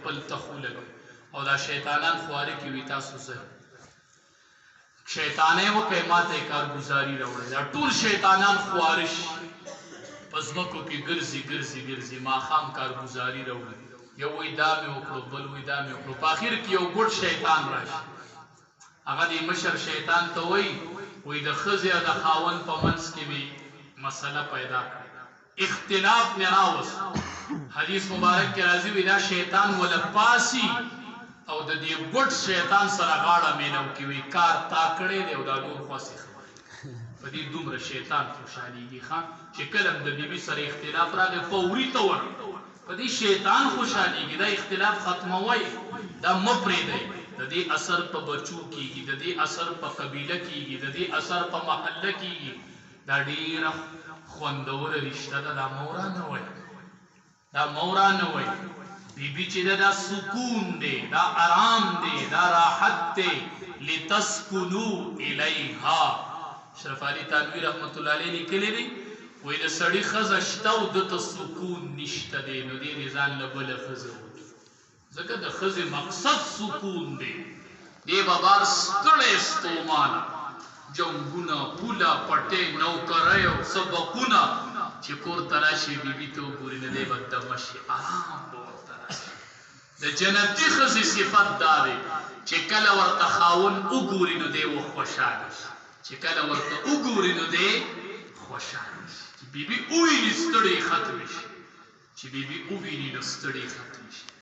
خپل تخو لګوي او دا شیطانان خواره کې وي تاسو سره شیطانې وکړئ ماته کارګزاري راوړئ دا ټول شیطانان خواره شي په ځمکو کې ګرځي ماښام کارګزاري راوړي یو وایي دا مې وکړو بل وایي دا مې وکړو په اخر کې یو ګوډ شیطان راشي هغه د مشر شیطان ته وایي د ښځې او د خاوند په منځ کې مې مسله پیدا کړه اختلاف مې راوست حدیث مبارک کې راځي وي دا شیطان وله پاسي او د دې ګوډ شیطان سره غاړه مینو کې وي کار تا کړی دی او دا نور خواسي په دې دومره شیطان خوشحالېږي ښه چې کله د بیبي سره اختلاف راغی فوري طور په دې شیطان خوشحالېږي دا اختلاف ختموئ دا مه پرېږدئ د دې اثر په بچو کېږي د دې اثر په قبیله کېږي د دې اثر په محله کېږي دا ډېره خوندوره رشته ده دا مورا نه وایي دا مورا نه وایي بیبي چې ده دا سکون دی دا آرام دی دا راحت دی لتسکنو الیها اشرف علي تنویر رحمت الله علیه لیکلی دی وایي د سړي ښځه شته او دته سکون نشته دی نو دې دې ځان له بله ښځه وکړي ځکه د ښځې مقصد سکون دی دې به بار ستړی ستومانه جنګونه پوله پټې نوکریو سبقونه چې کور ته راشي بیبي ته وګوري نه دی به دمه شي آرام به ورته راشي د جنتي ښځې صفت دا دی چې کله ورته خاوند وګوري نو دی خوشحاله شي چې کله ورته وګوري نو دی خوشحاله شي چې بیبي وویني ستړی ختمې شي چې بیبي وویني نو ستړی ختم شي